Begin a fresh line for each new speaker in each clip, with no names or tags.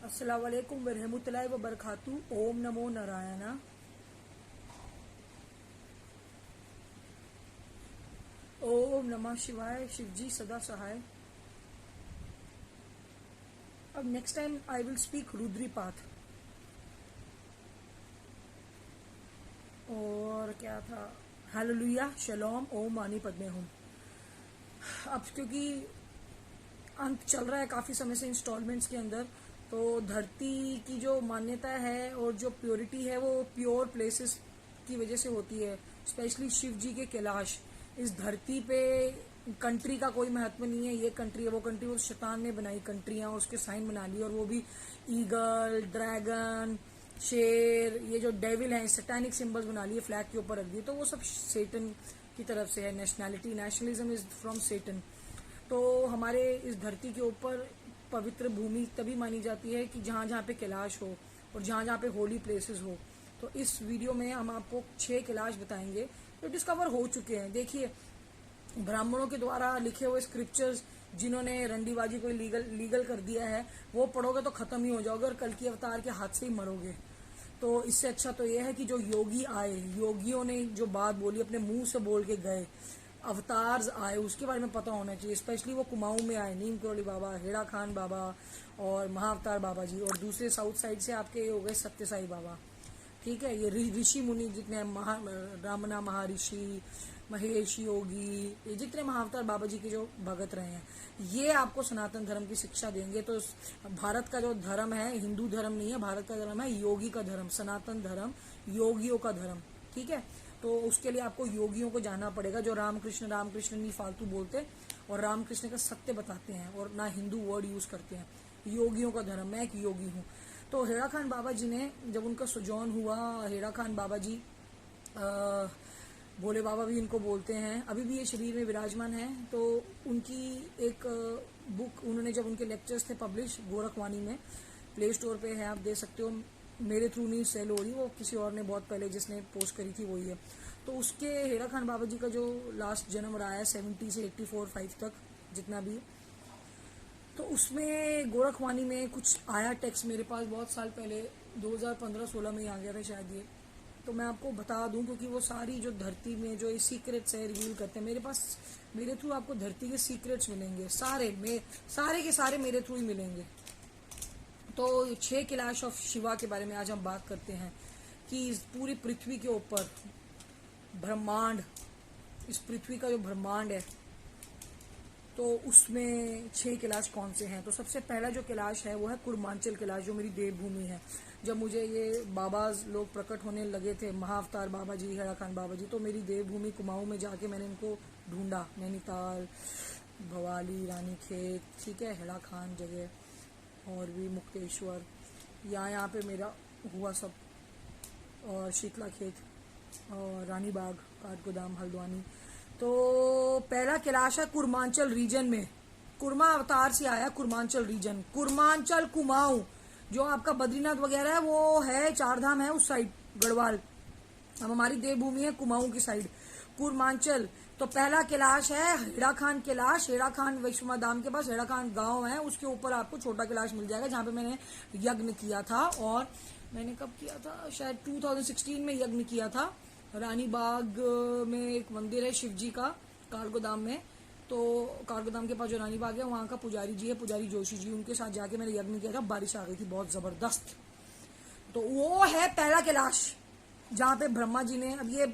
अस्सलाम वालेकुम वरहमतुल्लाहि व बरकातुहू। ओम नमो नारायण। ओम नमः शिवाय। शिवजी सदा सहाय। अब next time I will speak Rudri path. और क्या था, हालेलुया, शलोम, ओम मानी पद्मे हूँ। अब क्योंकि अंत चल रहा है काफ़ी समय से इंस्टॉलमेंट्स के अंदर, तो धरती की जो मान्यता है और जो प्योरिटी है वो प्योर प्लेसेस की वजह से होती है। स्पेशली शिव जी के कैलाश। इस धरती पे कंट्री का कोई महत्व नहीं है, ये कंट्री है वो कंट्री, वो शैतान ने बनाई कंट्रियां और उसके साइन बना लिए, और वो भी ईगल, ड्रैगन, शेर, ये जो डेविल हैं सैटेनिक सिंबल्स बना लिए, फ्लैग के ऊपर रख दिए। तो वो सब सेटन की तरफ से है। नेशनलिज्म इज फ्रॉम सेटन। तो हमारे इस धरती के ऊपर पवित्र भूमि तभी मानी जाती है कि जहाँ जहाँ पे कैलाश हो और जहाँ जहाँ पे होली प्लेसेस हो। तो इस वीडियो में हम आपको 6 कैलाश बताएंगे जो डिस्कवर हो चुके हैं। देखिए, ब्राह्मणों के द्वारा लिखे हुए स्क्रिप्चर्स जिन्होंने रंडीबाजी को लीगल कर दिया है, वो पढ़ोगे तो खत्म ही हो जाओगे और कल की अवतार के हाथ से ही मरोगे। तो इससे अच्छा तो यह है कि जो योगी आए, योगियों ने जो बात बोली अपने मुंह से बोल के गए, अवतार्स आए, उसके बारे में पता होना चाहिए। स्पेशली वो कुमाऊं में आए, नीम करोली बाबा, हेड़ा खान बाबा और महाअवतार बाबा जी, और दूसरे साउथ साइड से आपके हो गए सत्य साई बाबा। ठीक है, ये ऋषि मुनि जितने रामना महर्षि, महेश योगी, ये जितने महाअवतार बाबा जी के जो भगत रहे हैं, ये आपको सनातन धर्म की शिक्षा देंगे। तो भारत का जो धर्म है हिंदू धर्म नहीं है, भारत का धर्म है योगी का धर्म, सनातन धर्म, योगियों का धर्म। ठीक है, तो उसके लिए आपको योगियों को जानना पड़ेगा जो रामकृष्ण रामकृष्ण नहीं फालतू बोलते और रामकृष्ण का सत्य बताते हैं और ना हिंदू वर्ड यूज करते हैं। योगियों का धर्म, मैं एक योगी हूँ। तो हेड़ा खान बाबा जी ने जब उनका सुजौन हुआ, हेड़ा खान बाबा जी भोले बाबा भी इनको बोलते हैं, अभी भी ये शरीर में विराजमान है। तो उनकी एक बुक उन्होंने, जब उनके लेक्चर्स थे पब्लिश गोरखवाणी में, प्ले स्टोर पे है, आप दे सकते हो। मेरे थ्रू नहीं सेल हो रही, वो किसी और ने बहुत पहले जिसने पोस्ट करी थी वही है। तो उसके हेड़ा खान बाबा जी का जो लास्ट जन्म रहा है 70 से 84-5 तक जितना भी, तो उसमें गोरखवाणी में कुछ आया टेक्स्ट मेरे पास बहुत साल पहले, 2015-16 में ही आ गया था शायद ये। तो मैं आपको बता दूं क्योंकि वो सारी जो धरती में जो ये सीक्रेट्स है रिवील करते हैं, मेरे पास, मेरे थ्रू आपको धरती के सीक्रेट्स मिलेंगे, सारे के सारे मेरे थ्रू ही मिलेंगे। तो 6 कैलाश ऑफ शिवा के बारे में आज हम बात करते हैं कि इस पूरी पृथ्वी के ऊपर ब्रह्मांड, इस पृथ्वी का जो ब्रह्मांड है, तो उसमें 6 कैलाश कौन से हैं। तो सबसे पहला जो कैलाश है वो है कुर्मांचल कैलाश, जो मेरी देवभूमि है। जब मुझे ये बाबाज लोग प्रकट होने लगे थे, महाअवतार बाबा जी, हेड़ा खान बाबा जी, तो मेरी देवभूमि कुमाऊं में जाके मैंने इनको ढूंढा। नैनीताल, भवाली, रानीखेत, ठीक है, हेड़ा खान जगह, और भी मुक्तेश्वर, यहाँ पे मेरा हुआ सब, और शीतला खेत और रानीबाग, काठगोदाम, हल्द्वानी। तो पहला कैलाश है कुर्मांचल रीजन में, कुर्मा अवतार से आया कुर्मांचल रीजन। कुर्मांचल कुमाऊं, जो आपका बद्रीनाथ वगैरह है वो है, चारधाम है उस साइड, गढ़वाल। अब हमारी देवभूमि है कुमाऊं की साइड, कुर्मांचल। तो पहला कैलाश है हेड़ा खान कैलाश। हेड़ा खान वैष्णो धाम के पास हेड़ा खान गांव है, उसके ऊपर आपको छोटा कैलाश मिल जाएगा, जहां पे मैंने यज्ञ किया था। और मैंने कब किया था, शायद 2016 में यज्ञ किया था। रानीबाग में एक मंदिर है शिव जी का, काठगोदाम में। तो काठगोदाम के पास जो रानीबाग है वहाँ का पुजारी जी है, पुजारी जोशी जी, उनके साथ जाके मैंने यज्ञ किया था। बारिश आ गई थी बहुत जबरदस्त। तो वो है पहला कैलाश जहाँ पे ब्रह्मा जी ने, अब ये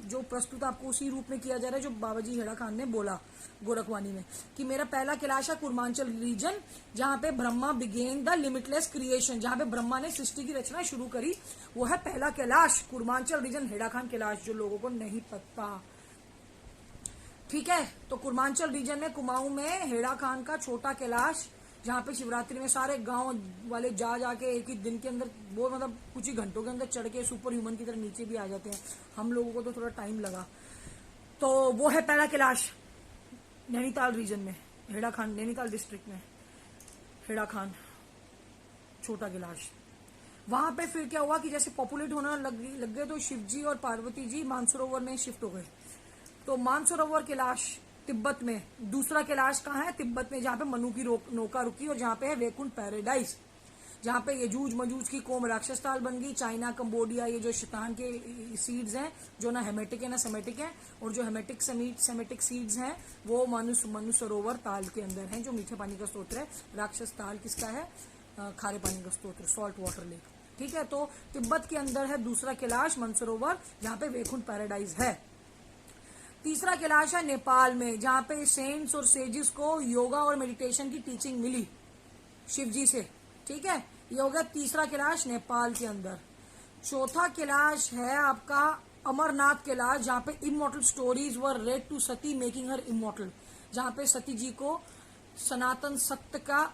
जो प्रस्तुत आपको उसी रूप में किया जा रहा है जो बाबा जी हेड़ा खान ने बोला गोरखवाणी में, कि मेरा पहला कैलाश है कुर्मांचल रीजन, जहाँ पे Brahma began the limitless creation, जहाँ पे ब्रह्मा ने सृष्टि की रचना शुरू करी, वो है पहला कैलाश कुर्मांचल रीजन, हेड़ा खान कैलाश, जो लोगों को नहीं पता। ठीक है, तो कुर्मांचल रीजन में कुमाऊं में हेड़ा खान का छोटा कैलाश, जहाँ पे शिवरात्रि में सारे गांव वाले जा जाके एक ही दिन के अंदर, वो मतलब कुछ ही घंटों के अंदर चढ़ के सुपर ह्यूमन की तरह नीचे भी आ जाते हैं। हम लोगों को तो थोड़ा टाइम लगा। तो वो है पहला कैलाश नैनीताल रीजन में, हेड़ा खान, नैनीताल डिस्ट्रिक्ट में हेड़ा खान छोटा कैलाश। वहां पे फिर क्या हुआ कि जैसे पॉपुलेट होना लग गए, तो शिव जी और पार्वती जी मानसरोवर में शिफ्ट हो गए। तो मानसरोवर कैलाश तिब्बत में, दूसरा कैलाश कहाँ है, तिब्बत में, जहाँ पे मनु की नौका रुकी और जहाँ पे है वैकुंठ पैराडाइज। जहाँ पे यजूज मजूज की कौम राक्षस ताल बन गई। चाइना, कंबोडिया, ये जो शैतान के सीड्स हैं जो ना हेमेटिक है ना सेमेटिक है, और जो हेमेटिक सेमेटिक सीड्स हैं वो मनु सरोवर ताल के अंदर हैं, जो मीठे पानी का स्रोत है। राक्षस ताल किसका है? खारे पानी का स्रोत, सॉल्ट वाटर लेक। ठीक है, तो तिब्बत के अंदर है दूसरा कैलाश मानसरोवर, जहाँ पे वैकुंठ पैराडाइज है। तीसरा कैलाश है नेपाल में, जहाँ पे सेंट्स और सेजिस को योगा और मेडिटेशन की टीचिंग मिली शिव जी से। ठीक है, ये हो गया तीसरा कैलाश नेपाल के अंदर। चौथा कैलाश है आपका अमरनाथ कैलाश, जहाँ पे immortal stories were read to Sati making her immortal, जहाँ पे सती जी को सनातन सत्य का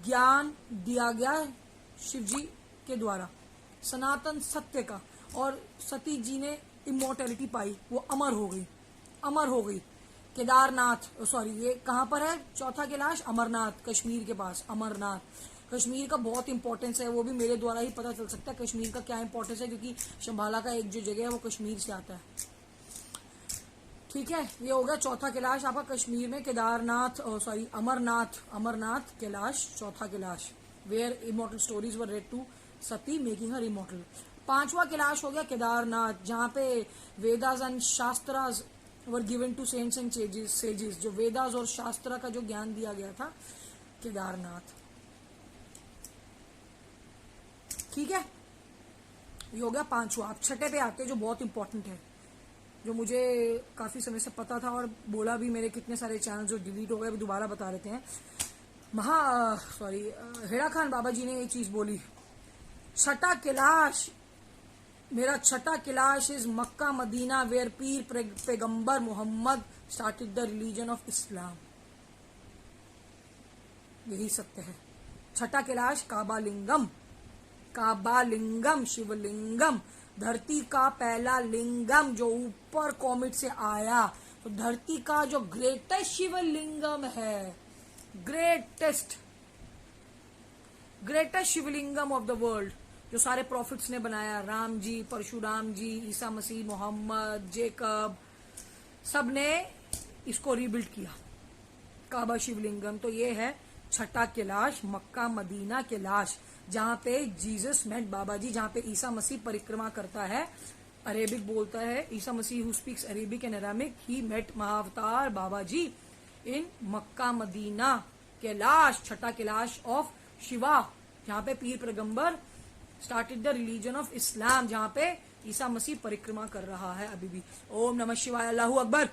ज्ञान दिया गया शिव जी के द्वारा, सनातन सत्य का, और सती जी ने इमोर्टैलिटी पाई, वो अमर हो गई, अमर हो गई। केदारनाथ, सॉरी ये कहाँ पर है चौथा कैलाश? अमरनाथ, कश्मीर के पास अमरनाथ। कश्मीर का बहुत इंपॉर्टेंस है, वो भी मेरे द्वारा ही पता चल सकता है कश्मीर का क्या इंपॉर्टेंस है, क्योंकि शंभाला का एक जो जगह है वो कश्मीर से आता है। ठीक है, ये हो गया चौथा कैलाश आपका कश्मीर में, केदारनाथ, सॉरी अमरनाथ कैलाश, चौथा Kailash, where immortal stories were read to Sati making her immortal. पांचवा कैलाश हो गया केदारनाथ, जहाँ पे Vedas and Shastras were given to saints and sages, जो वेदास और शास्त्र का जो ज्ञान दिया गया था, केदारनाथ। ठीक है, ये हो गया पांचवा। आप छठे पे आते हैं, जो बहुत इंपॉर्टेंट है, जो मुझे काफी समय से पता था और बोला भी, मेरे कितने सारे चैनल जो डिलीट हो गए अभी दोबारा बता देते हैं। हेड़ा खान बाबा जी ने ये चीज बोली, छठा कैलाश, मेरा छठा Kailash is Mecca Medina where पीर पैगंबर Muhammad started the religion of Islam. यही सत्य है। छठा कैलाश काबालिंगम, काबालिंगम शिवलिंगम, धरती का पहला लिंगम जो ऊपर कॉमेट से आया। तो धरती का जो ग्रेटेस्ट शिवलिंगम है, greatest Shivalingam of the world, जो सारे प्रॉफिट्स ने बनाया, राम जी, परशुराम जी, ईसा मसीह, मोहम्मद, जेकब, सब ने इसको रीबिल्ड किया, काबा शिवलिंगम। तो ये है छठा कैलाश, मक्का मदीना कैलाश, जहाँ पे जीसस मेट बाबा जी, जहाँ पे ईसा मसीह परिक्रमा करता है, अरेबिक बोलता है, Isa Masih who speaks Arabic and Aramaic, he met Mahavatar Baba ji in Mecca Medina Kailash, छठा कैलाश ऑफ शिवा, जहाँ पे पीर पैगंबर started the religion of Islam, जहाँ पे ईसा मसीह परिक्रमा कर रहा है अभी भी। ओम नमः शिवाय, अल्लाहू अकबर।